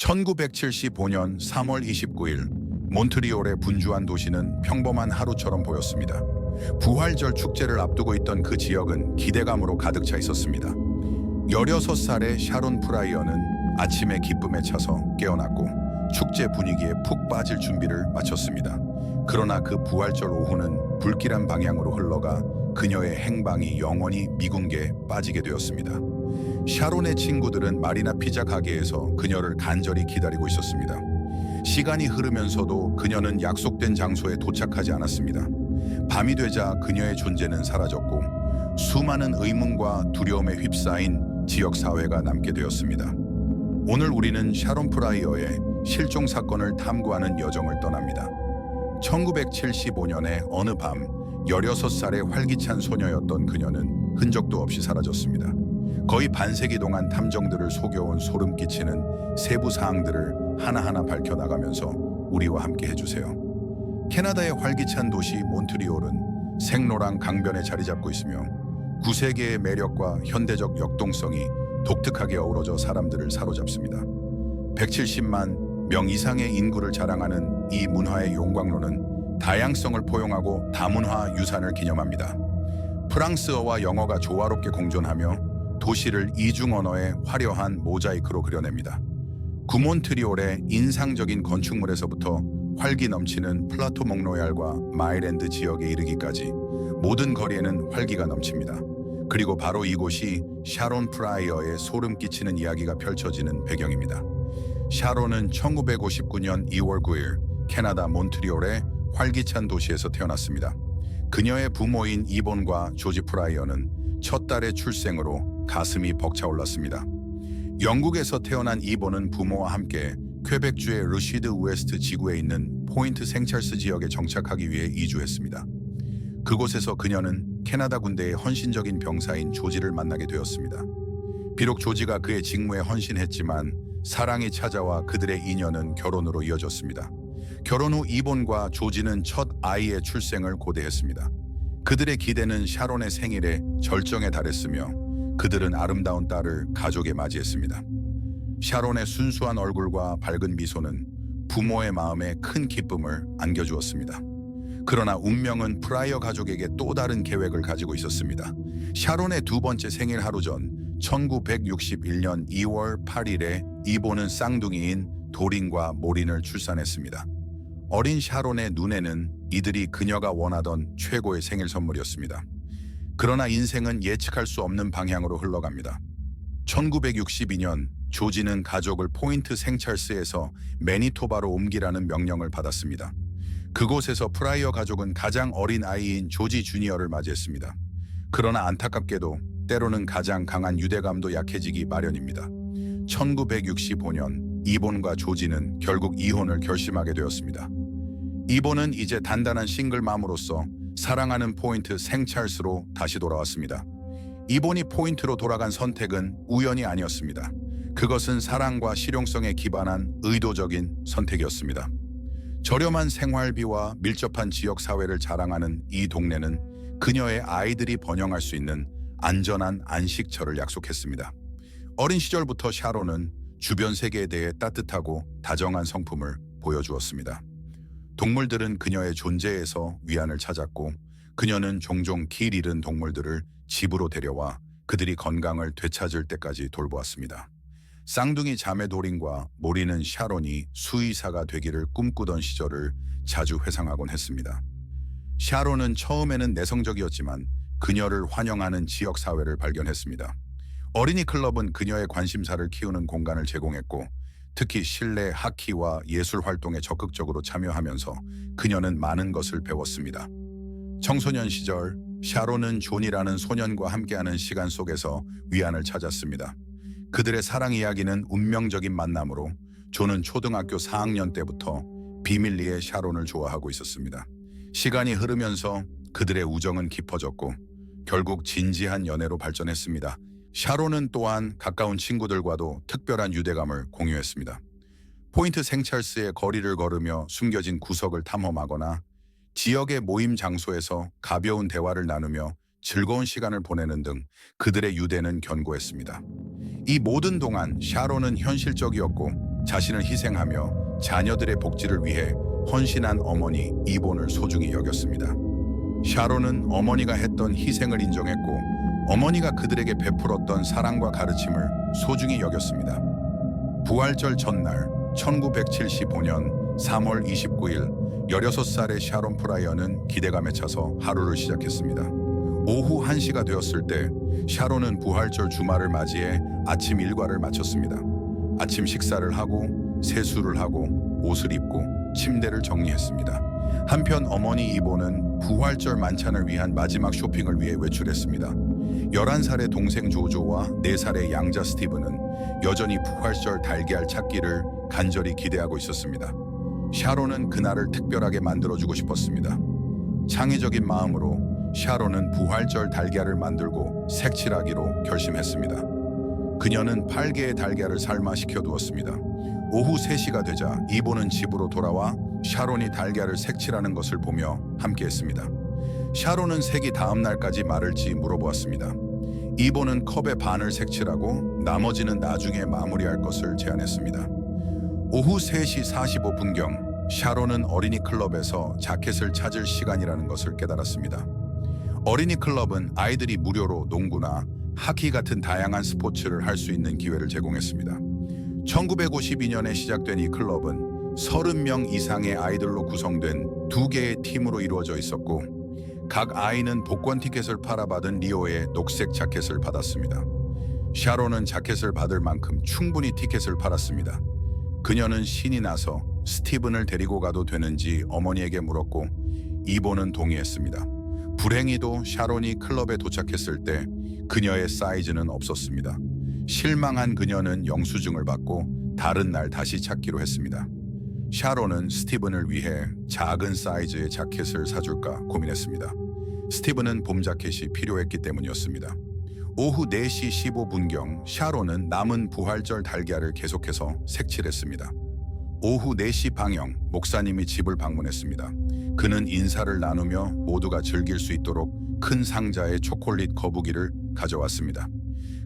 1975년 3월 29일 몬트리올의 분주한 도시는 평범한 하루처럼 보였습니다. 부활절 축제를 앞두고 있던 그 지역은 기대감으로 가득 차 있었습니다. 16살의 샤론 프라이어는 아침에 기쁨에 차서 깨어났고 축제 분위기에 푹 빠질 준비를 마쳤습니다. 그러나 그 부활절 오후는 불길한 방향으로 흘러가 그녀의 행방이 영원히 미궁계에 빠지게 되었습니다. 샤론의 친구들은 마리나 피자 가게에서 그녀를 간절히 기다리고 있었습니다. 시간이 흐르면서도 그녀는 약속된 장소에 도착하지 않았습니다. 밤이 되자 그녀의 존재는 사라졌고 수많은 의문과 두려움에 휩싸인 지역 사회가 남게 되었습니다. 오늘 우리는 샤론 프라이어의 실종 사건을 탐구하는 여정을 떠납니다. 1975년의 어느 밤 16살의 활기찬 소녀였던 그녀는 흔적도 없이 사라졌습니다. 거의 반세기 동안 탐정들을 속여온 소름 끼치는 세부 사항들을 하나하나 밝혀나가면서 우리와 함께 해주세요. 캐나다의 활기찬 도시 몬트리올은 생로랑 강변에 자리 잡고 있으며 9세기의 매력과 현대적 역동성이 독특하게 어우러져 사람들을 사로잡습니다. 170만 명 이상의 인구를 자랑하는 이 문화의 용광로는 다양성을 포용하고 다문화 유산을 기념합니다. 프랑스어와 영어가 조화롭게 공존하며 도시를 이중 언어의 화려한 모자이크로 그려냅니다. 구몬트리올의 인상적인 건축물에서부터 활기 넘치는 플라토 몽로얄과 마일랜드 지역에 이르기까지 모든 거리에는 활기가 넘칩니다. 그리고 바로 이곳이 샤론 프라이어의 소름 끼치는 이야기가 펼쳐지는 배경입니다. 샤론은 1959년 2월 9일 캐나다 몬트리올의 활기찬 도시에서 태어났습니다. 그녀의 부모인 이본과 조지 프라이어는 첫 딸의 출생으로 가슴이 벅차올랐습니다. 영국에서 태어난 이본은 부모와 함께 퀘벡주의 르시드 우에스트 지구에 있는 포인트 생찰스 지역에 정착하기 위해 이주했습니다. 그곳에서 그녀는 캐나다 군대의 헌신적인 병사인 조지를 만나게 되었습니다. 비록 조지가 그의 직무에 헌신했지만 사랑이 찾아와 그들의 인연은 결혼으로 이어졌습니다. 결혼 후 이본과 조지는 첫 아이의 출생을 고대했습니다. 그들의 기대는 샤론의 생일에 절정에 달했으며 그들은 아름다운 딸을 가족에 맞이했습니다. 샤론의 순수한 얼굴과 밝은 미소는 부모의 마음에 큰 기쁨을 안겨주었습니다. 그러나 운명은 프라이어 가족에게 또 다른 계획을 가지고 있었습니다. 샤론의 두 번째 생일 하루 전 1961년 2월 8일에 이본은 쌍둥이인 도린과 모린을 출산했습니다. 어린 샤론의 눈에는 이들이 그녀가 원하던 최고의 생일 선물이었습니다. 그러나 인생은 예측할 수 없는 방향으로 흘러갑니다. 1962년 조지는 가족을 포인트 생찰스에서 매니토바로 옮기라는 명령을 받았습니다. 그곳에서 프라이어 가족은 가장 어린 아이인 조지 주니어를 맞이했습니다. 그러나 안타깝게도 때로는 가장 강한 유대감도 약해지기 마련입니다. 1965년 이본과 조지는 결국 이혼을 결심하게 되었습니다. 이본은 이제 단단한 싱글맘으로서 사랑하는 포인트 생찰스로 다시 돌아왔습니다. 이본이 포인트로 돌아간 선택은 우연이 아니었습니다. 그것은 사랑과 실용성에 기반한 의도적인 선택이었습니다. 저렴한 생활비와 밀접한 지역 사회를 자랑하는 이 동네는 그녀의 아이들이 번영할 수 있는 안전한 안식처를 약속했습니다. 어린 시절부터 샤론은 주변 세계에 대해 따뜻하고 다정한 성품을 보여주었습니다. 동물들은 그녀의 존재에서 위안을 찾았고 그녀는 종종 길 잃은 동물들을 집으로 데려와 그들이 건강을 되찾을 때까지 돌보았습니다. 쌍둥이 자매 도린과 모리는 샤론이 수의사가 되기를 꿈꾸던 시절을 자주 회상하곤 했습니다. 샤론은 처음에는 내성적이었지만 그녀를 환영하는 지역 사회를 발견했습니다. 어린이 클럽은 그녀의 관심사를 키우는 공간을 제공했고 특히 실내 하키와 예술 활동에 적극적으로 참여하면서 그녀는 많은 것을 배웠습니다. 청소년 시절 샤론은 존이라는 소년과 함께하는 시간 속에서 위안을 찾았습니다. 그들의 사랑 이야기는 운명적인 만남으로 존은 초등학교 4학년 때부터 비밀리에 샤론을 좋아하고 있었습니다. 시간이 흐르면서 그들의 우정은 깊어졌고 결국 진지한 연애로 발전했습니다. 샤론은 또한 가까운 친구들과도 특별한 유대감을 공유했습니다. 포인트 생찰스의 거리를 걸으며 숨겨진 구석을 탐험하거나 지역의 모임 장소에서 가벼운 대화를 나누며 즐거운 시간을 보내는 등 그들의 유대는 견고했습니다. 이 모든 동안 샤론은 현실적이었고 자신을 희생하며 자녀들의 복지를 위해 헌신한 어머니 이본을 소중히 여겼습니다. 샤론은 어머니가 했던 희생을 인정했고 어머니가 그들에게 베풀었던 사랑과 가르침을 소중히 여겼습니다. 부활절 전날 1975년 3월 29일 16살의 샤론 프라이어는 기대감에 차서 하루를 시작했습니다. 오후 1시가 되었을 때 샤론은 부활절 주말을 맞이해 아침 일과를 마쳤습니다. 아침 식사를 하고 세수를 하고 옷을 입고 침대를 정리했습니다. 한편 어머니 이본은 부활절 만찬을 위한 마지막 쇼핑을 위해 외출했습니다. 11살의 동생 조조와 4살의 양자 스티브는 여전히 부활절 달걀 찾기를 간절히 기대하고 있었습니다. 샤론은 그날을 특별하게 만들어주고 싶었습니다. 창의적인 마음으로 샤론은 부활절 달걀을 만들고 색칠하기로 결심했습니다. 그녀는 8개의 달걀을 삶아 식혀두었습니다. 오후 3시가 되자 이본은 집으로 돌아와 샤론이 달걀을 색칠하는 것을 보며 함께했습니다. 샤론은 색이 다음 날까지 마를지 물어보았습니다. 이본은 컵의 반을 색칠하고 나머지는 나중에 마무리할 것을 제안했습니다. 오후 3시 45분경 샤론은 어린이 클럽에서 자켓을 찾을 시간이라는 것을 깨달았습니다. 어린이 클럽은 아이들이 무료로 농구나 하키 같은 다양한 스포츠를 할 수 있는 기회를 제공했습니다. 1952년에 시작된 이 클럽은 30명 이상의 아이들로 구성된 2개의 팀으로 이루어져 있었고 각 아이는 복권 티켓을 팔아받은 리오의 녹색 자켓을 받았습니다. 샤론은 자켓을 받을 만큼 충분히 티켓을 팔았습니다. 그녀는 신이 나서 스티븐을 데리고 가도 되는지 어머니에게 물었고 이본은 동의했습니다. 불행히도 샤론이 클럽에 도착했을 때 그녀의 사이즈는 없었습니다. 실망한 그녀는 영수증을 받고 다른 날 다시 찾기로 했습니다. 샤론은 스티븐을 위해 작은 사이즈의 자켓을 사줄까 고민했습니다. 스티븐은 봄 자켓이 필요했기 때문이었습니다. 오후 4시 15분경 샤론은 남은 부활절 달걀을 계속해서 색칠했습니다. 오후 4시 방영 목사님이 집을 방문했습니다. 그는 인사를 나누며 모두가 즐길 수 있도록 큰 상자에 초콜릿 거북이를 가져왔습니다.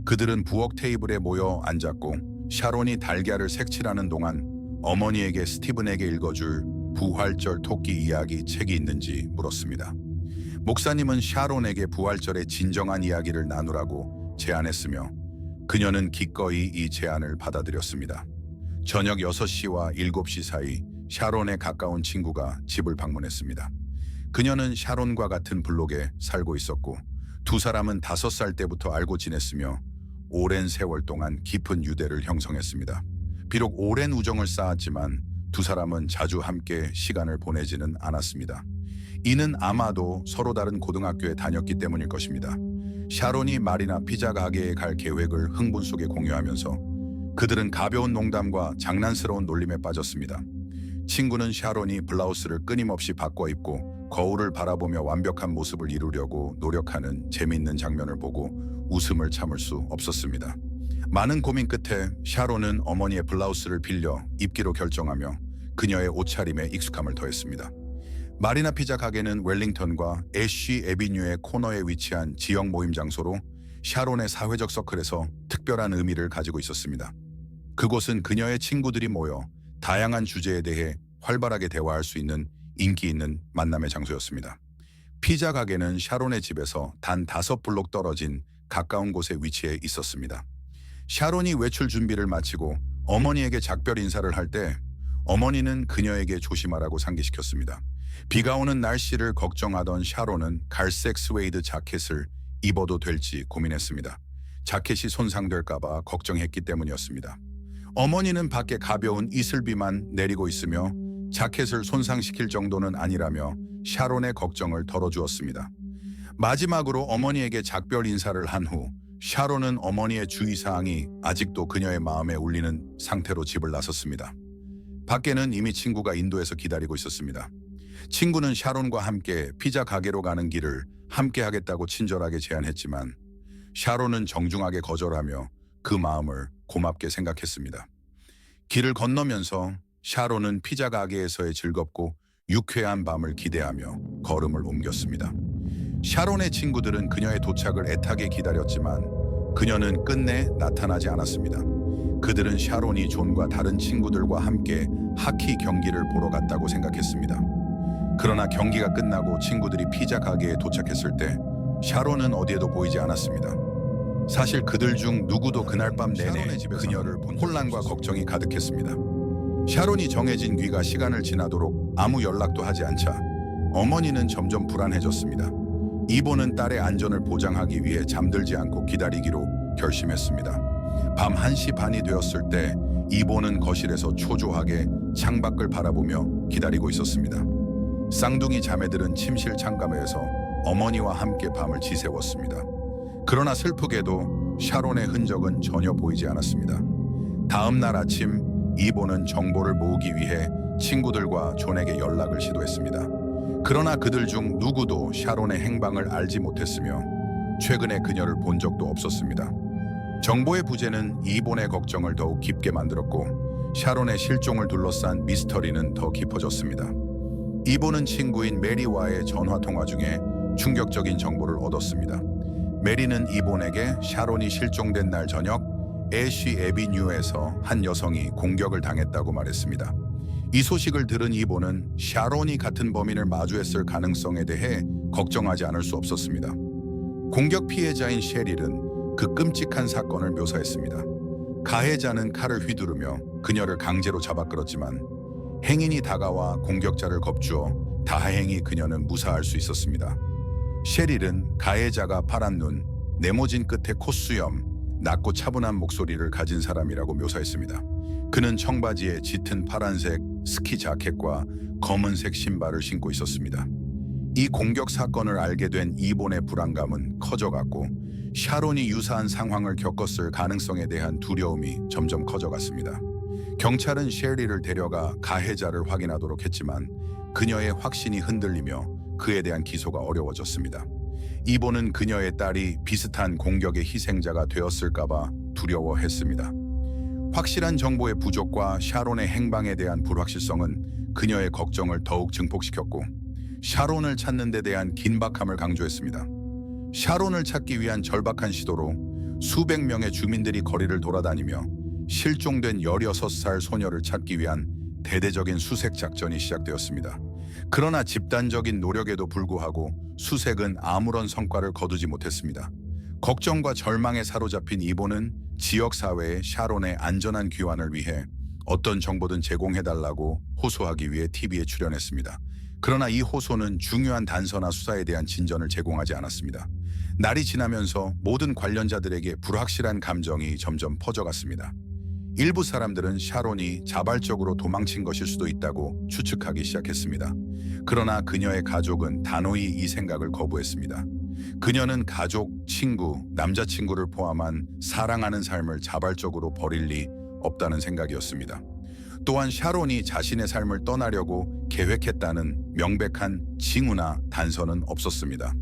그들은 부엌 테이블에 모여 앉았고 샤론이 달걀을 색칠하는 동안 어머니에게 스티븐에게 읽어줄 부활절 토끼 이야기 책이 있는지 물었습니다. 목사님은 샤론에게 부활절의 진정한 이야기를 나누라고 제안했으며 그녀는 기꺼이 이 제안을 받아들였습니다. 저녁 6시와 7시 사이 샤론의 가까운 친구가 집을 방문했습니다. 그녀는 샤론과 같은 블록에 살고 있었고 두 사람은 5살 때부터 알고 지냈으며 오랜 세월 동안 깊은 유대를 형성했습니다. 비록 오랜 우정을 쌓았지만 두 사람은 자주 함께 시간을 보내지는 않았습니다. 이는 아마도 서로 다른 고등학교에 다녔기 때문일 것입니다. 샤론이 말이나 피자 가게에 갈 계획을 흥분 속에 공유하면서 그들은 가벼운 농담과 장난스러운 놀림에 빠졌습니다. 친구는 샤론이 블라우스를 끊임없이 바꿔 입고 거울을 바라보며 완벽한 모습을 이루려고 노력하는 재미있는 장면을 보고 웃음을 참을 수 없었습니다. 많은 고민 끝에 샤론은 어머니의 블라우스를 빌려 입기로 결정하며 그녀의 옷차림에 익숙함을 더했습니다. 마리나 피자 가게는 웰링턴과 애쉬 애비뉴의 코너에 위치한 지역 모임 장소로 샤론의 사회적 서클에서 특별한 의미를 가지고 있었습니다. 그곳은 그녀의 친구들이 모여 다양한 주제에 대해 활발하게 대화할 수 있는 인기 있는 만남의 장소였습니다. 피자 가게는 샤론의 집에서 단 5블록 떨어진 가까운 곳에 위치해 있었습니다. 샤론이 외출 준비를 마치고 어머니에게 작별 인사를 할 때 어머니는 그녀에게 조심하라고 상기시켰습니다. 비가 오는 날씨를 걱정하던 샤론은 갈색 스웨이드 자켓을 입어도 될지 고민했습니다. 자켓이 손상될까봐 걱정했기 때문이었습니다. 어머니는 밖에 가벼운 이슬비만 내리고 있으며 자켓을 손상시킬 정도는 아니라며 샤론의 걱정을 덜어주었습니다. 마지막으로 어머니에게 작별 인사를 한 후 샤론은 어머니의 주의사항이 아직도 그녀의 마음에 울리는 상태로 집을 나섰습니다. 밖에는 이미 친구가 인도에서 기다리고 있었습니다. 친구는 샤론과 함께 피자 가게로 가는 길을 함께 하겠다고 친절하게 제안했지만 샤론은 정중하게 거절하며 그 마음을 고맙게 생각했습니다. 길을 건너면서 샤론은 피자 가게에서의 즐겁고 유쾌한 밤을 기대하며 걸음을 옮겼습니다. 샤론의 친구들은 그녀의 도착을 애타게 기다렸지만 그녀는 끝내 나타나지 않았습니다. 그들은 샤론이 존과 다른 친구들과 함께 하키 경기를 보러 갔다고 생각했습니다. 그러나 경기가 끝나고 친구들이 피자 가게에 도착했을 때 샤론은 어디에도 보이지 않았습니다. 사실 그들 중 누구도 그날 밤 내내 그녀를 본 혼란과 걱정이 가득했습니다. 샤론이 정해진 귀가 시간을 지나도록 아무 연락도 하지 않자 어머니는 점점 불안해졌습니다. 이보는 딸의 안전을 보장하기 위해 잠들지 않고 기다리기로 결심했습니다. 밤 1시 반이 되었을 때 이보는 거실에서 초조하게 창밖을 바라보며 기다리고 있었습니다. 쌍둥이 자매들은 침실 창가에서 어머니와 함께 밤을 지새웠습니다. 그러나 슬프게도 샤론의 흔적은 전혀 보이지 않았습니다. 다음 날 아침 이보는 정보를 모으기 위해 친구들과 존에게 연락을 시도했습니다. 그러나 그들 중 누구도 샤론의 행방을 알지 못했으며 최근에 그녀를 본 적도 없었습니다. 정보의 부재는 이본의 걱정을 더욱 깊게 만들었고 샤론의 실종을 둘러싼 미스터리는 더 깊어졌습니다. 이본은 친구인 메리와의 전화 통화 중에 충격적인 정보를 얻었습니다. 메리는 이본에게 샤론이 실종된 날 저녁 애쉬 애비뉴에서 한 여성이 공격을 당했다고 말했습니다. 이 소식을 들은 이본은 샤론이 같은 범인을 마주했을 가능성에 대해 걱정하지 않을 수 없었습니다. 공격 피해자인 셰릴은 그 끔찍한 사건을 묘사했습니다. 가해자는 칼을 휘두르며 그녀를 강제로 잡아 끌었지만 행인이 다가와 공격자를 겁주어 다행히 그녀는 무사할 수 있었습니다. 셰릴은 가해자가 파란 눈, 네모진 끝에 콧수염, 낮고 차분한 목소리를 가진 사람이라고 묘사했습니다. 그는 청바지에 짙은 파란색 스키 자켓과 검은색 신발을 신고 있었습니다. 이 공격 사건을 알게 된 이본의 불안감은 커져갔고 샤론이 유사한 상황을 겪었을 가능성에 대한 두려움이 점점 커져갔습니다. 경찰은 셰리를 데려가 가해자를 확인하도록 했지만 그녀의 확신이 흔들리며 그에 대한 기소가 어려워졌습니다. 이본은 그녀의 딸이 비슷한 공격의 희생자가 되었을까봐 두려워했습니다. 확실한 정보의 부족과 샤론의 행방에 대한 불확실성은 그녀의 걱정을 더욱 증폭시켰고 샤론을 찾는 데 대한 긴박함을 강조했습니다. 샤론을 찾기 위한 절박한 시도로 수백 명의 주민들이 거리를 돌아다니며 실종된 16살 소녀를 찾기 위한 대대적인 수색 작전이 시작되었습니다. 그러나 집단적인 노력에도 불구하고 수색은 아무런 성과를 거두지 못했습니다. 걱정과 절망에 사로잡힌 이본은 지역사회에 샤론의 안전한 귀환을 위해 어떤 정보든 제공해달라고 호소하기 위해 TV에 출연했습니다. 그러나 이 호소는 중요한 단서나 수사에 대한 진전을 제공하지 않았습니다. 날이 지나면서 모든 관련자들에게 불확실한 감정이 점점 퍼져갔습니다. 일부 사람들은 샤론이 자발적으로 도망친 것일 수도 있다고 추측하기 시작했습니다. 그러나 그녀의 가족은 단호히 이 생각을 거부했습니다. 그녀는 가족, 친구, 남자친구를 포함한 사랑하는 삶을 자발적으로 버릴 리 없다는 생각이었습니다. 또한 샤론이 자신의 삶을 떠나려고 계획했다는 명백한 징후나 단서는 없었습니다.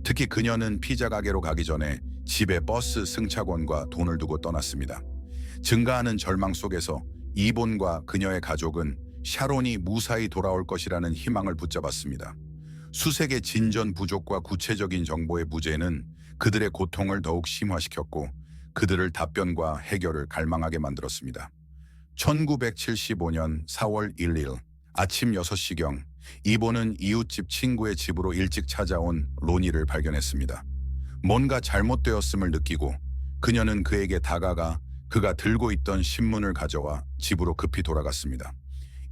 특히 그녀는 피자 가게로 가기 전에 집에 버스 승차권과 돈을 두고 떠났습니다. 증가하는 절망 속에서 이본과 그녀의 가족은 샤론이 무사히 돌아올 것이라는 희망을 붙잡았습니다. 수색의 진전 부족과 구체적인 정보의 부재는 그들의 고통을 더욱 심화시켰고 그들을 답변과 해결을 갈망하게 만들었습니다. 1975년 4월 1일 아침 6시경 이본은 이웃집 친구의 집으로 일찍 찾아온 로니를 발견했습니다. 뭔가 잘못되었음을 느끼고 그녀는 그에게 다가가 그가 들고 있던 신문을 가져와 집으로 급히 돌아갔습니다.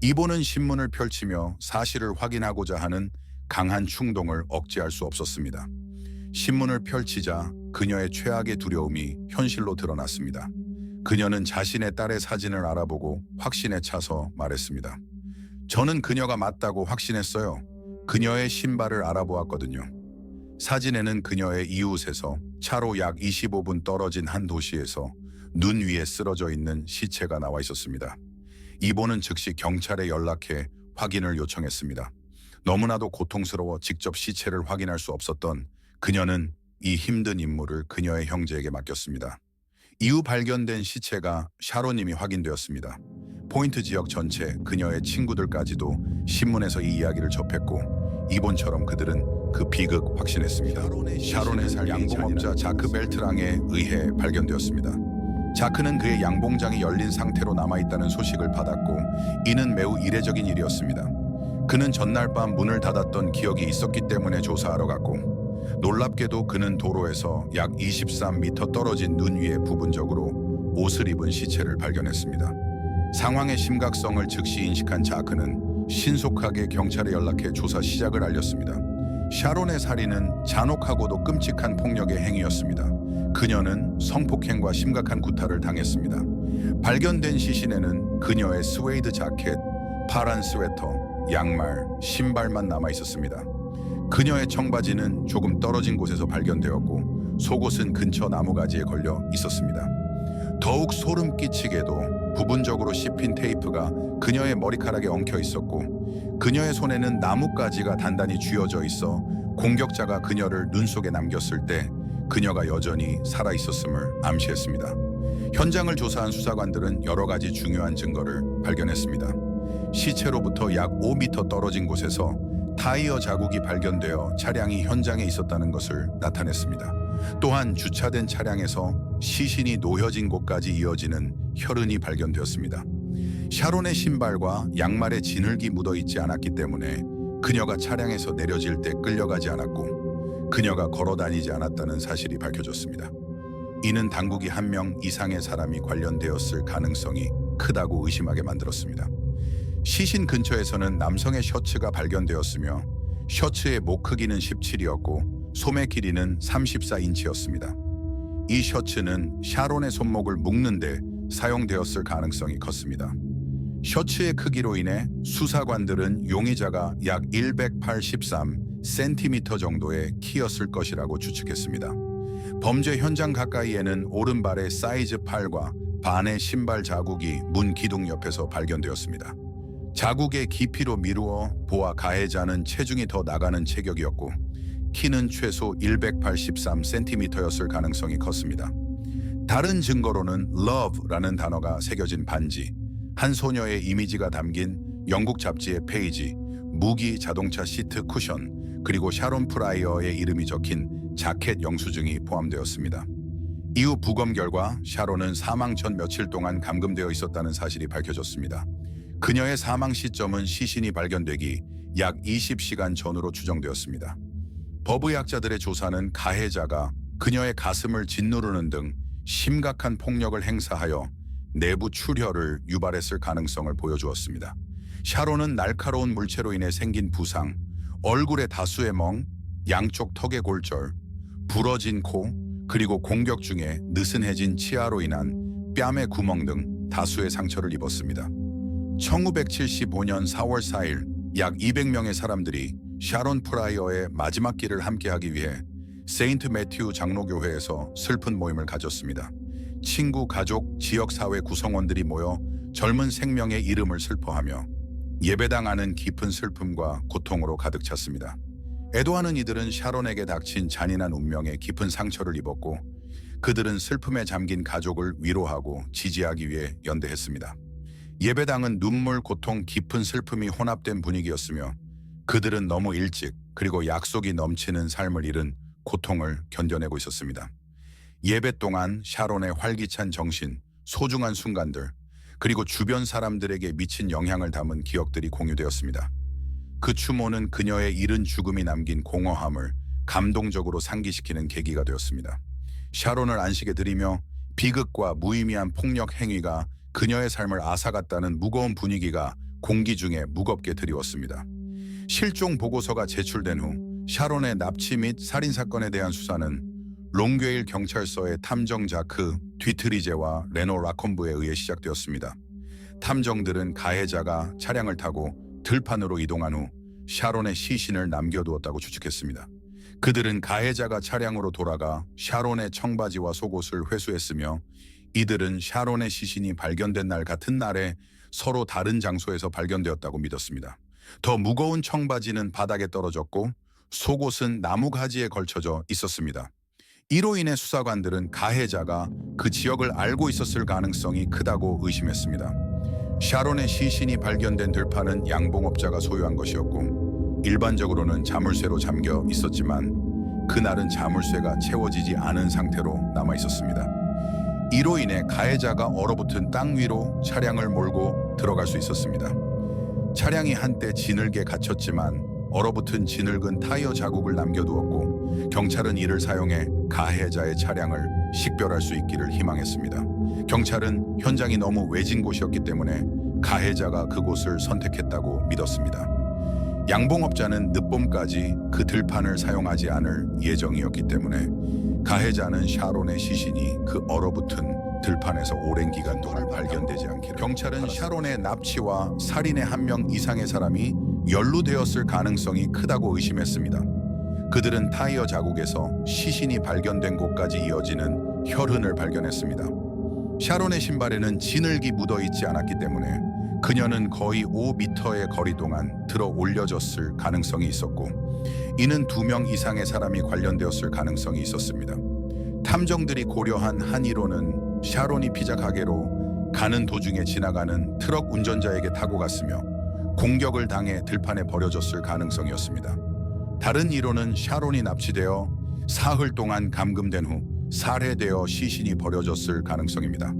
이본은 신문을 펼치며 사실을 확인하고자 하는 강한 충동을 억제할 수 없었습니다. 신문을 펼치자 그녀의 최악의 두려움이 현실로 드러났습니다. 그녀는 자신의 딸의 사진을 알아보고 확신에 차서 말했습니다. 저는 그녀가 맞다고 확신했어요. 그녀의 신발을 알아보았거든요. 사진에는 그녀의 이웃에서 차로 약 25분 떨어진 한 도시에서 눈 위에 쓰러져 있는 시체가 나와 있었습니다. 이본은 즉시 경찰에 연락해 확인을 요청했습니다. 너무나도 고통스러워 직접 시체를 확인할 수 없었던 그녀는 이 힘든 임무를 그녀의 형제에게 맡겼습니다. 이후 발견된 시체가 샤론님이 확인되었습니다. 포인트 지역 전체, 그녀의 친구들까지도 신문에서 이 이야기를 접했고 이본처럼 그들은 그 비극 확신했습니다. 샤론의 삶이 양봉업자 자크 벨트랑에 의해 발견되었습니다. 자크는 그의 양봉장이 열린 상태로 남아있다는 소식을 받았고 이는 매우 이례적인 일이었습니다. 그는 전날 밤 문을 닫았던 기억이 있었기 때문에 조사하러 갔고 놀랍게도 그는 도로에서 약 23m 떨어진 눈 위에 부분적으로 옷을 입은 시체를 발견했습니다. 상황의 심각성을 즉시 인식한 자크는 신속하게 경찰에 연락해 조사 시작을 알렸습니다. 샤론의 살인은 잔혹하고도 끔찍한 폭력의 행위였습니다. 그녀는 성폭행과 심각한 구타를 당했습니다. 발견된 시신에는 그녀의 스웨이드 자켓, 파란 스웨터, 양말, 신발만 남아 있었습니다. 그녀의 청바지는 조금 떨어진 곳에서 발견되었고 속옷은 근처 나무가지에 걸려 있었습니다. 더욱 소름 끼치게도 부분적으로 씹힌 테이프가 그녀의 머리카락에 엉켜 있었고 그녀의 손에는 나뭇가지가 단단히 쥐어져 있어 공격자가 그녀를 눈 속에 남겼을 때 그녀가 여전히 살아 있었음을 암시했습니다. 현장을 조사한 수사관들은 여러 가지 중요한 증거를 발견했습니다. 시체로부터 약 5m 떨어진 곳에서 타이어 자국이 발견되어 차량이 현장에 있었다는 것을 나타냈습니다. 또한 주차된 차량에서 시신이 놓여진 곳까지 이어지는 혈흔이 발견되었습니다. 샤론의 신발과 양말에 진흙이 묻어있지 않았기 때문에 그녀가 차량에서 내려질 때 끌려가지 않았고 그녀가 걸어다니지 않았다는 사실이 밝혀졌습니다. 이는 당국이 1명 이상의 사람이 관련되었을 가능성이 크다고 의심하게 만들었습니다. 시신 근처에서는 남성의 셔츠가 발견되었으며 셔츠의 목 크기는 17이었고 소매 길이는 34인치였습니다. 이 셔츠는 샤론의 손목을 묶는데 사용되었을 가능성이 컸습니다. 셔츠의 크기로 인해 수사관들은 용의자가 약 183cm 정도의 키였을 것이라고 추측했습니다. 범죄 현장 가까이에는 오른발의 사이즈 팔과 반의 신발 자국이 문 기둥 옆에서 발견되었습니다. 자국의 깊이로 미루어 보아 가해자는 체중이 더 나가는 체격이었고 키는 최소 183cm였을 가능성이 컸습니다. 다른 증거로는 love라는 단어가 새겨진 반지, 한 소녀의 이미지가 담긴 영국 잡지의 페이지, 무기 자동차 시트 쿠션, 그리고 샤론 프라이어의 이름이 적힌 자켓 영수증이 포함되었습니다. 이후 부검 결과 샤론은 사망 전 며칠 동안 감금되어 있었다는 사실이 밝혀졌습니다. 그녀의 사망 시점은 시신이 발견되기 약 20시간 전으로 추정되었습니다. 법의학자들의 조사는 가해자가 그녀의 가슴을 짓누르는 등 심각한 폭력을 행사하여 내부 출혈을 유발했을 가능성을 보여주었습니다. 샤론은 날카로운 물체로 인해 생긴 부상, 얼굴의 다수의 멍, 양쪽 턱의 골절, 부러진 코, 그리고 공격 중에 느슨해진 치아로 인한 뺨의 구멍 등 다수의 상처를 입었습니다. 1975년 4월 4일 약 200명의 사람들이 샤론 프라이어의 마지막 길을 함께하기 위해 세인트 매튜 장로교회에서 슬픈 모임을 가졌습니다. 친구, 가족, 지역사회 구성원들이 모여 젊은 생명의 이름을 슬퍼하며 예배당 안은 깊은 슬픔과 고통으로 가득 찼습니다. 애도하는 이들은 샤론에게 닥친 잔인한 운명에 깊은 상처를 입었고 그들은 슬픔에 잠긴 가족을 위로하고 지지하기 위해 연대했습니다. 예배당은 눈물, 고통, 깊은 슬픔이 혼합된 분위기였으며 그들은 너무 일찍 그리고 약속이 넘치는 삶을 잃은 고통을 견뎌내고 있었습니다. 예배 동안 샤론의 활기찬 정신, 소중한 순간들, 그리고 주변 사람들에게 미친 영향을 담은 기억들이 공유되었습니다. 그 추모는 그녀의 이른 죽음이 남긴 공허함을 감동적으로 상기시키는 계기가 되었습니다. 샤론을 안식에 드리며 비극과 무의미한 폭력 행위가 그녀의 삶을 앗아갔다는 무거운 분위기가 공기 중에 무겁게 드리웠습니다. 실종 보고서가 제출된 후 샤론의 납치 및 살인 사건에 대한 수사는 롱괴일 경찰서의 탐정 자크 뒤트리제와 레노 라콤브에 의해 시작되었습니다. 탐정들은 가해자가 차량을 타고 들판으로 이동한 후 샤론의 시신을 남겨두었다고 추측했습니다. 그들은 가해자가 차량으로 돌아가 샤론의 청바지와 속옷을 회수했으며 이들은 샤론의 시신이 발견된 날 같은 날에 서로 다른 장소에서 발견되었다고 믿었습니다. 더 무거운 청바지는 바닥에 떨어졌고 속옷은 나무 가지에 걸쳐져 있었습니다. 이로 인해 수사관들은 가해자가 그 지역을 알고 있었을 가능성이 크다고 의심했습니다. 샤론의 시신이 발견된 들판은 양봉업자가 소유한 것이었고 일반적으로는 자물쇠로 잠겨 있었지만 그날은 자물쇠가 채워지지 않은 상태로 남아 있었습니다. 이로 인해 가해자가 얼어붙은 땅 위로 차량을 몰고 들어갈 수 있었습니다. 차량이 한때 진흙에 갇혔지만 얼어붙은 진흙은 타이어 자국을 남겨두었고 경찰은 이를 사용해 가해자의 차량을 식별할 수 있기를 희망했습니다. 경찰은 현장이 너무 외진 곳이었기 때문에 가해자가 그곳을 선택했다고 믿었습니다. 양봉업자는 늦봄까지 그 들판을 사용하지 않을 예정이었기 때문에 가해자는 샤론의 시신이 그 얼어붙은 들판에서 오랜 기간 동안 발견되지 않기를. 경찰은 샤론의 납치와 살인의 한 명 이상의 사람이 연루되었을 가능성이 크다고 의심했습니다. 그들은 타이어 자국에서 시신이 발견된 곳까지 이어지는 혈흔을 발견했습니다. 샤론의 신발에는 진흙이 묻어있지 않았기 때문에 그녀는 거의 5m의 거리 동안 들어 올려졌을 가능성이 있었고, 이는 2명 이상의 사람이 관련되었을 가능성이 있었습니다. 탐정들이 고려한 한 이론은 샤론이 피자 가게로 가는 도중에 지나가는 트럭 운전자에게 타고 갔으며 공격을 당해 들판에 버려졌을 가능성이었습니다. 다른 이론은 샤론이 납치되어 사흘 동안 감금된 후 살해되어 시신이 버려졌을 가능성입니다.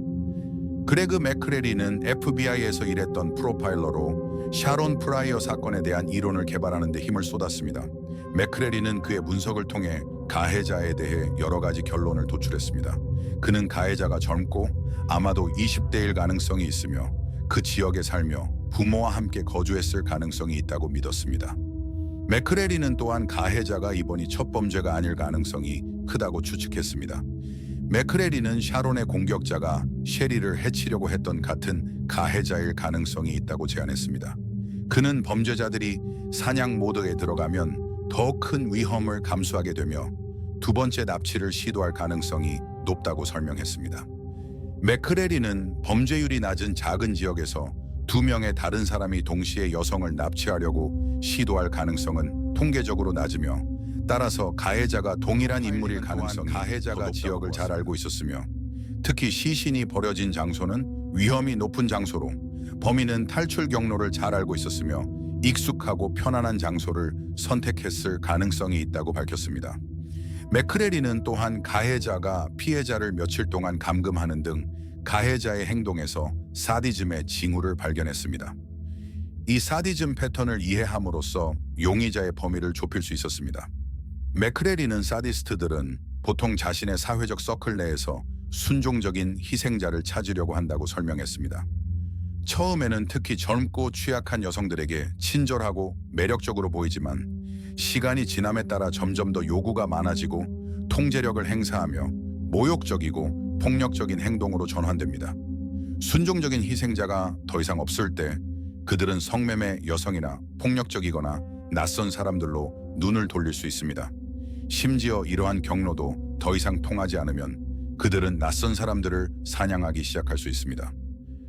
그레그 맥크레리는 FBI에서 일했던 프로파일러로 샤론 프라이어 사건에 대한 이론을 개발하는 데 힘을 쏟았습니다. 맥크레리는 그의 분석을 통해 가해자에 대해 여러 가지 결론을 도출했습니다. 그는 가해자가 젊고 아마도 20대일 가능성이 있으며 그 지역에 살며 부모와 함께 거주했을 가능성이 있다고 믿었습니다. 맥크레리는 또한 가해자가 이번이 첫 범죄가 아닐 가능성이 크다고 추측했습니다. 맥크레리는 샤론의 공격자가 셰리를 해치려고 했던 같은 가해자일 가능성이 있다고 제안했습니다. 그는 범죄자들이 사냥 모드에 들어가면 더 큰 위험을 감수하게 되며 두 번째 납치를 시도할 가능성이 높다고 설명했습니다. 맥크레리는 범죄율이 낮은 작은 지역에서 2명의 다른 사람이 동시에 여성을 납치하려고 시도할 가능성은 통계적으로 낮으며, 따라서 가해자가 동일한 인물일 가능성이 가해자가 지역을 잘 알고 있었으며, 특히 시신이 버려진 장소는 위험이 높은 장소로 범인은 탈출 경로를 잘 알고 있었으며 익숙하고 편안한 장소를 선택했을 가능성이 있다고 밝혔습니다. 맥크레리는 또한 가해자가 피해자를 며칠 동안 감금하는 등 가해자의 행동에서 사디즘의 징후를 발견했습니다. 이 사디즘 패턴을 이해함으로써 용의자의 범위를 좁힐 수 있었습니다. 맥크레리는 사디스트들은 보통 자신의 사회적 서클 내에서 순종적인 희생자를 찾으려고 한다고 설명했습니다. 처음에는 특히 젊고 취약한 여성들에게 친절하고 매력적으로 보이지만 시간이 지남에 따라 점점 더 요구가 많아지고 통제력을 행사하며 모욕적이고 폭력적인 행동으로 전환됩니다. 순종적인 희생자가 더 이상 없을 때 그들은 성매매 여성이나 폭력적이거나 낯선 사람들로 눈을 돌릴 수 있습니다. 심지어 이러한 경로도 더 이상 통하지 않으면 그들은 낯선 사람들을 사냥하기 시작할 수 있습니다.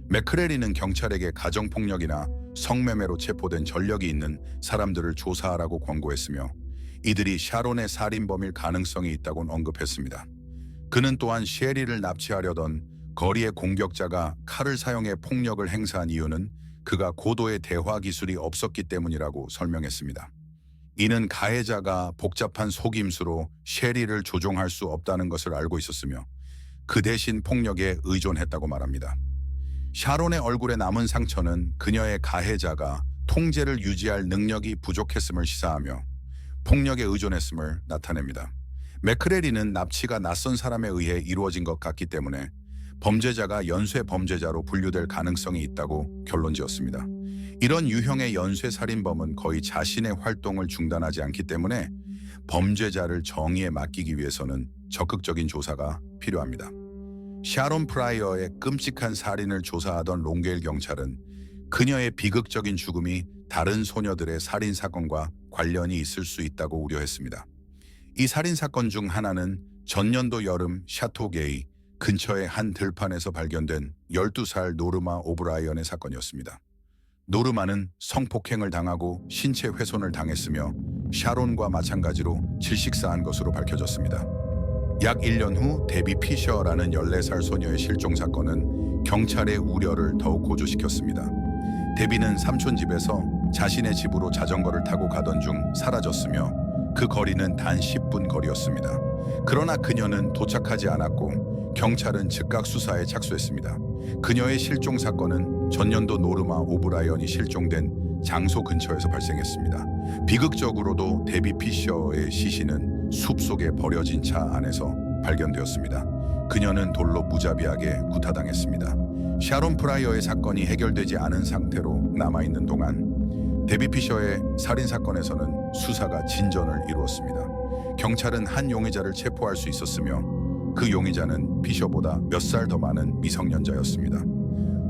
맥크레리는 경찰에게 가정폭력이나 성매매로 체포된 전력이 있는 사람들을 조사하라고 권고했으며 이들이 샤론의 살인범일 가능성이 있다고 언급했습니다. 그는 또한 셰리를 납치하려던 거리의 공격자가 칼을 사용해 폭력을 행사한 이유는 그가 고도의 대화 기술이 없었기 때문이라고 설명했습니다. 이는 가해자가 복잡한 속임수로 셰리를 조종할 수 없다는 것을 알고 있었으며 그 대신 폭력에 의존했다고 말합니다. 샤론의 얼굴에 남은 상처는 그녀의 가해자가 통제를 유지할 능력이 부족했음을 시사하며 폭력에 의존했음을 나타냅니다. 맥크레리는 납치가 낯선 사람에 의해 이루어진 것 같기 때문에 범죄자가 연쇄 범죄자로 분류될 가능성이 있다고 결론지었습니다. 이런 유형의 연쇄 살인범은 거의 자신의 활동을 중단하지 않기 때문에 범죄자를 정의에 맡기기 위해서는 적극적인 조사가 필요합니다. 샤론 프라이어의 끔찍한 살인을 조사하던 롱게일 경찰은 그녀의 비극적인 죽음이 다른 소녀들의 살인 사건과 관련이 있을 수 있다고 우려했습니다. 이 살인 사건 중 하나는 전년도 여름 샤토게이 근처의 한 들판에서 발견된 12살 노르마 오브라이언의 사건이었습니다. 노르마는 성폭행을 당하고 신체 훼손을 당했으며 샤론과 마찬가지로 질식사한 것으로 밝혀졌습니다. 약 1년 후 데비 피셔라는 14살 소녀의 실종 사건은 경찰의 우려를 더욱 고조시켰습니다. 데비는 삼촌 집에서 자신의 집으로 자전거를 타고 가던 중 사라졌으며 그 거리는 단 10분 거리였습니다. 그러나 그녀는 도착하지 않았고 경찰은 즉각 수사에 착수했습니다. 그녀의 실종 사건은 전년도 노르마 오브라이언이 실종된 장소 근처에서 발생했습니다. 비극적으로도 데비 피셔의 시신은 숲속에 버려진 차 안에서 발견되었습니다. 그녀는 돌로 무자비하게 구타당했습니다. 샤론 프라이어의 사건이 해결되지 않은 상태로 남아있는 동안 데비 피셔의 살인 사건에서는 수사가 진전을 이루었습니다. 경찰은 한 용의자를 체포할 수 있었으며 그 용의자는 피셔보다 몇 살 더 많은 미성년자였습니다.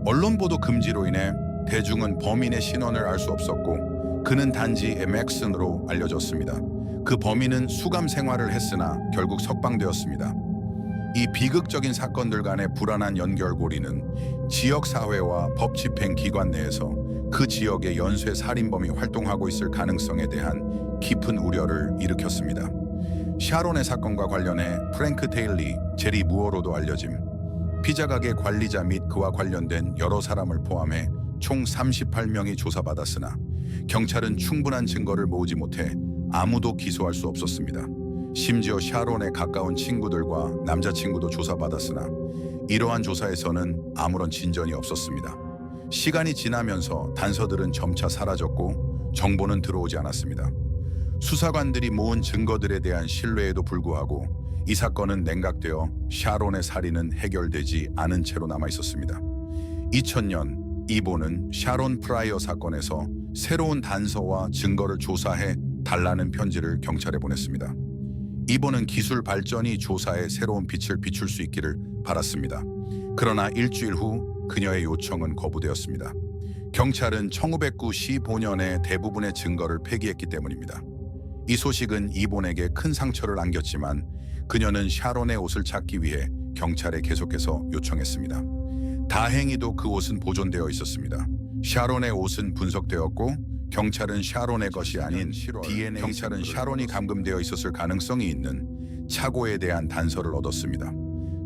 언론 보도 금지로 인해 대중은 범인의 신원을 알 수 없었고 그는 단지 MX로 알려졌습니다. 그 범인은 수감 생활을 했으나 결국 석방되었습니다. 이 비극적인 사건들 간의 불안한 연결고리는 지역사회와 법집행기관 내에서 그 지역의 연쇄 살인범이 활동하고 있을 가능성에 대한 깊은 우려를 일으켰습니다. 샤론의 사건과 관련해 프랭크 테일리, 제리 무어로도 알려짐, 피자 가게 관리자 및 그와 관련된 여러 사람을 포함해 총 38명이 조사받았으나 경찰은 충분한 증거를 모으지 못해 아무도 기소할 수 없었습니다. 심지어 샤론의 가까운 친구들과 남자친구도 조사받았으나 이러한 조사에서는 아무런 진전이 없었습니다. 시간이 지나면서 단서들은 점차 사라졌고 정보는 들어오지 않았습니다. 수사관들이 모은 증거들에 대한 신뢰에도 불구하고 이 사건은 냉각되어 샤론의 살인은 해결되지 않은 채로 남아 있었습니다. 2000년 이보는 샤론 프라이어 사건에서 새로운 단서와 증거를 조사해 달라는 편지를 경찰에 보냈습니다. 이보는 기술 발전이 조사에 새로운 빛을 비출 수 있기를 바랐습니다. 그러나 일주일 후 그녀의 요청은 거부되었습니다. 경찰은 1995년에 대부분의 증거를 폐기했기 때문입니다. 이 소식은 이본에게 큰 상처를 안겼지만 그녀는 샤론의 옷을 찾기 위해 경찰에 계속해서 요청했습니다. 다행히도 그 옷은 보존되어 있었습니다. 샤론의 옷은 분석되었고 경찰은 샤론의 것이 아닌 DNA 경찰은 샤론이 감금되어 있었을 가능성이 있는 차고에 대한 단서를 얻었습니다.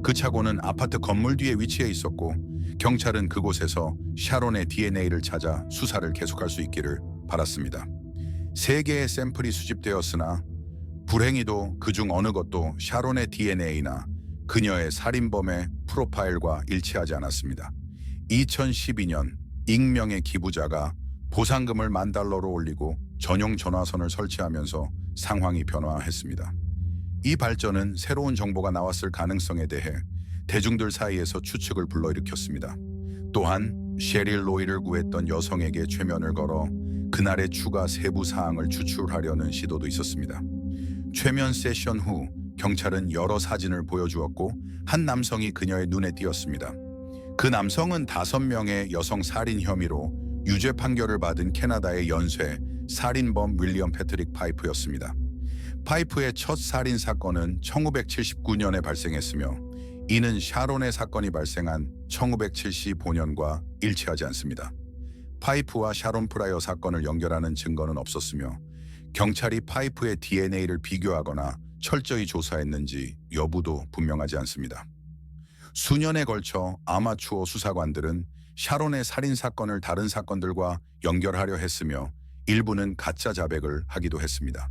그 차고는 아파트 건물 뒤에 위치해 있었고 경찰은 그곳에서 샤론의 DNA를 찾아 수사를 계속할 수 있기를 바랐습니다. 3개의 샘플이 수집되었으나 불행히도 그중 어느 것도 샤론의 DNA나 그녀의 살인범의 프로파일과 일치하지 않았습니다. 2012년 익명의 기부자가 보상금을 $10,000로 올리고 전용 전화선을 설치하면서 상황이 변화했습니다. 이 발전은 새로운 정보가 나왔을 가능성에 대해 대중들 사이에서 추측을 불러일으켰습니다. 또한 셰릴 로이를 구했던 여성에게 최면을 걸어 그날의 추가 세부 사항을 추출하려는 시도도 있었습니다. 최면 세션 후 경찰은 여러 사진을 보여주었고 한 남성이 그녀의 눈에 띄었습니다. 그 남성은 5명의 여성 살인 혐의로 유죄 판결을 받은 캐나다의 연쇄 살인범 윌리엄 패트릭 파이프였습니다. 파이프의 첫 살인 사건은 1979년에 발생했으며 이는 샤론의 사건이 발생한 1975년과 일치하지 않습니다. 파이프와 샤론 프라이어 사건을 연결하는 증거는 없었으며 경찰이 파이프의 DNA를 비교하거나 철저히 조사했는지 여부도 분명하지 않습니다. 수년에 걸쳐 아마추어 수사관들은 샤론의 살인 사건을 다른 사건들과 연결하려 했으며 일부는 가짜 자백을 하기도 했습니다.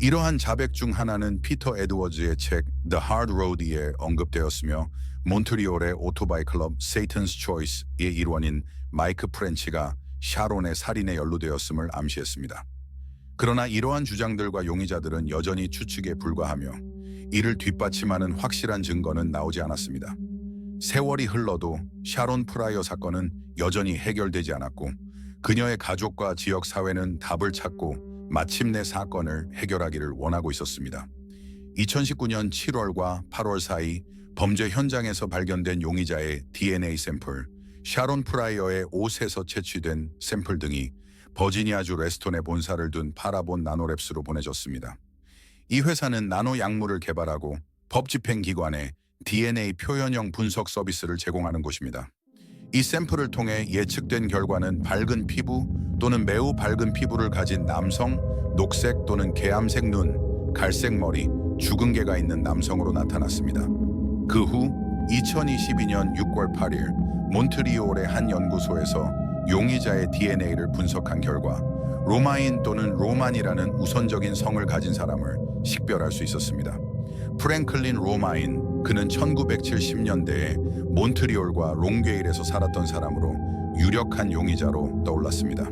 이러한 자백 중 하나는 피터 에드워즈의 책 The Hard Road에 언급되었으며 몬트리올의 오토바이 클럽 Satan's Choice의 일원인 마이크 프렌치가 샤론의 살인에 연루되었음을 암시했습니다. 그러나 이러한 주장들과 용의자들은 여전히 추측에 불과하며 이를 뒷받침하는 확실한 증거는 나오지 않았습니다. 세월이 흘러도 샤론 프라이어 사건은 여전히 해결되지 않았고 그녀의 가족과 지역 사회는 답을 찾고 마침내 사건을 해결하기를 원하고 있었습니다. 2019년 7월과 8월 사이 범죄 현장에서 발견된 용의자의 DNA 샘플, 샤론 프라이어의 옷에서 채취된 샘플 등이 버지니아주 레스톤에 본사를 둔 파라본 나노랩스로 보내졌습니다. 이 회사는 나노 약물을 개발하고 법집행기관에 DNA 표현형 분석 서비스를 제공하는 곳입니다. 이 샘플을 통해 예측된 결과는 밝은 피부 또는 매우 밝은 피부를 가진 남성, 녹색 또는 개암색 눈, 갈색 머리, 죽은 개가 있는 남성으로 나타났습니다. 그 후 2022년 6월 8일 몬트리올의 한 연구소에서 용의자의 DNA를 분석한 결과 로마인 또는 로만이라는 우선적인 성을 가진 사람을 식별할 수 있었습니다. 프랭클린 로마인 그는 1970년대에 몬트리올과 롱게일에서 살았던 사람으로 유력한 용의자로 떠올랐습니다.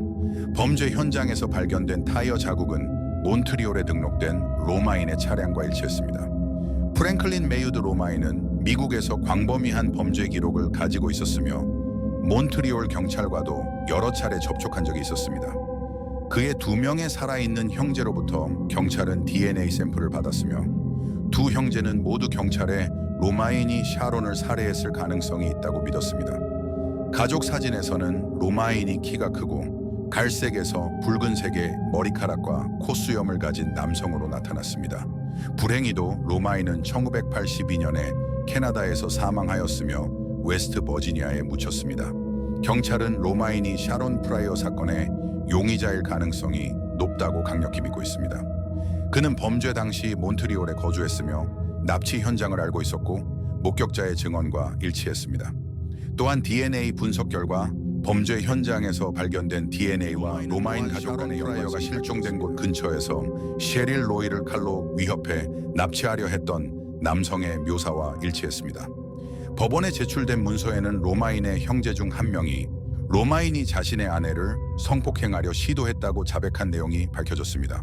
범죄 현장에서 발견된 타이어 자국은 몬트리올에 등록된 로마인의 차량과 일치했습니다. 프랭클린 메이드 로마인은 미국에서 광범위한 범죄 기록을 가지고 있었으며 몬트리올 경찰과도 여러 차례 접촉한 적이 있었습니다. 그의 2명의 살아있는 형제로부터 경찰은 DNA 샘플을 받았으며 두 형제는 모두 경찰에 로마인이 샤론을 살해했을 가능성이 있다고 믿었습니다. 가족 사진에서는 로마인이 키가 크고 갈색에서 붉은색의 머리카락과 콧수염을 가진 남성으로 나타났습니다. 불행히도 로마인은 1982년에 캐나다에서 사망하였으며 웨스트 버지니아에 묻혔습니다. 경찰은 로마인이 샤론 프라이어 사건의 용의자일 가능성이 높다고 강력히 믿고 있습니다. 그는 범죄 당시 몬트리올에 거주했으며 납치 현장을 알고 있었고 목격자의 증언과 일치했습니다. 또한 DNA 분석 결과 범죄 현장에서 발견된 DNA와 로마인 가족 간의 프라이어가 실종된 곳 근처에서 셰릴 로이를 칼로 위협해 납치하려 했던 남성의 묘사와 일치했습니다. 법원에 제출된 문서에는 로마인의 형제 중 한 명이 로마인이 자신의 아내를 성폭행하려 시도했다고 자백한 내용이 밝혀졌습니다.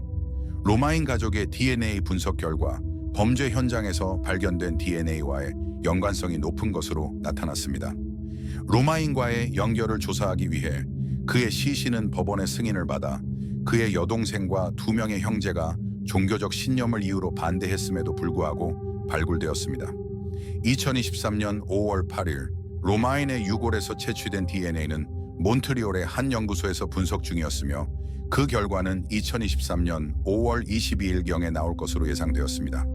로마인 가족의 DNA 분석 결과 범죄 현장에서 발견된 DNA와의 연관성이 높은 것으로 나타났습니다. 로마인과의 연결을 조사하기 위해 그의 시신은 법원의 승인을 받아 그의 여동생과 2명의 형제가 종교적 신념을 이유로 반대했음에도 불구하고 발굴되었습니다. 2023년 5월 8일 로마인의 유골에서 채취된 DNA는 몬트리올의 한 연구소에서 분석 중이었으며 그 결과는 2023년 5월 22일경에 나올 것으로 예상되었습니다.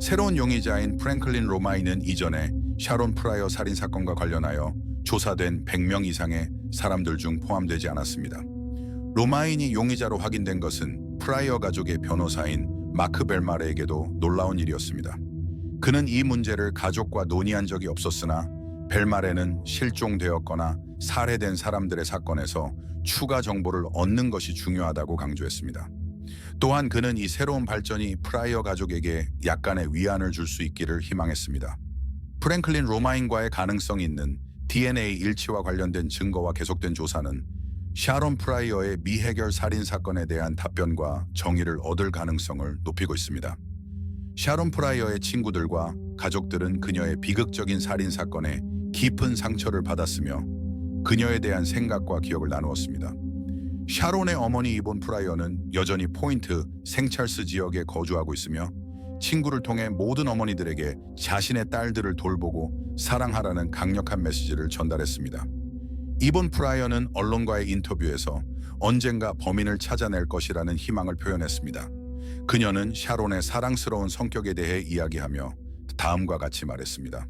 새로운 용의자인 프랭클린 로마인은 이전에 샤론 프라이어 살인사건과 관련하여 조사된 100명 이상의 사람들 중 포함되지 않았습니다. 로마인이 용의자로 확인된 것은 프라이어 가족의 변호사인 마크 벨마레에게도 놀라운 일이었습니다. 그는 이 문제를 가족과 논의한 적이 없었으나 벨마레는 실종되었거나 살해된 사람들의 사건에서 추가 정보를 얻는 것이 중요하다고 강조했습니다. 또한 그는 이 새로운 발전이 프라이어 가족에게 약간의 위안을 줄 수 있기를 희망했습니다. 프랭클린 로마인과의 가능성이 있는 DNA 일치와 관련된 증거와 계속된 조사는 샤론 프라이어의 미해결 살인 사건에 대한 답변과 정의를 얻을 가능성을 높이고 있습니다. 샤론 프라이어의 친구들과 가족들은 그녀의 비극적인 살인 사건에 깊은 상처를 받았으며 그녀에 대한 생각과 기억을 나누었습니다. 샤론의 어머니 이본 프라이어는 여전히 포인트 생찰스 지역에 거주하고 있으며 친구를 통해 모든 어머니들에게 자신의 딸들을 돌보고 사랑하라는 강력한 메시지를 전달했습니다. 이본 프라이어는 언론과의 인터뷰에서 언젠가 범인을 찾아낼 것이라는 희망을 표현했습니다. 그녀는 샤론의 사랑스러운 성격에 대해 이야기하며 다음과 같이 말했습니다.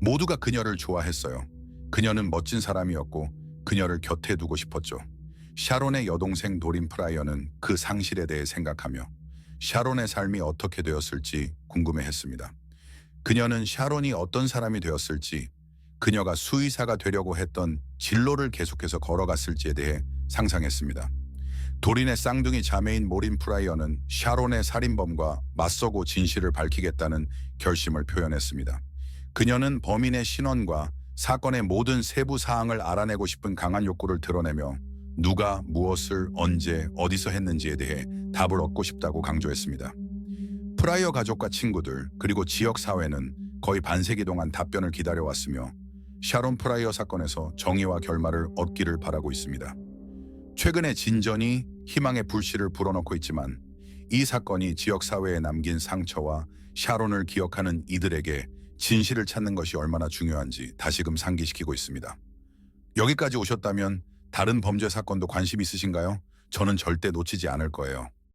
모두가 그녀를 좋아했어요. 그녀는 멋진 사람이었고 그녀를 곁에 두고 싶었죠. 샤론의 여동생 도린 프라이어는 그 상실에 대해 생각하며 샤론의 삶이 어떻게 되었을지 궁금해했습니다. 그녀는 샤론이 어떤 사람이 되었을지, 그녀가 수의사가 되려고 했던 진로를 계속해서 걸어갔을지에 대해 상상했습니다. 도린의 쌍둥이 자매인 모린 프라이어는 샤론의 살인범과 맞서고 진실을 밝히겠다는 결심을 표현했습니다. 그녀는 범인의 신원과 사건의 모든 세부 사항을 알아내고 싶은 강한 욕구를 드러내며 누가 무엇을 언제 어디서 했는지에 대해 답을 얻고 싶다고 강조했습니다. 프라이어 가족과 친구들 그리고 지역 사회는 거의 반세기 동안 답변을 기다려왔으며 샤론 프라이어 사건에서 정의와 결말을 얻기를 바라고 있습니다. 최근의 진전이 희망의 불씨를 불어넣고 있지만 이 사건이 지역 사회에 남긴 상처와 샤론을 기억하는 이들에게 진실을 찾는 것이 얼마나 중요한지 다시금 상기시키고 있습니다. 여기까지 오셨다면 다른 범죄 사건도 관심 있으신가요? 저는 절대 놓치지 않을 거예요.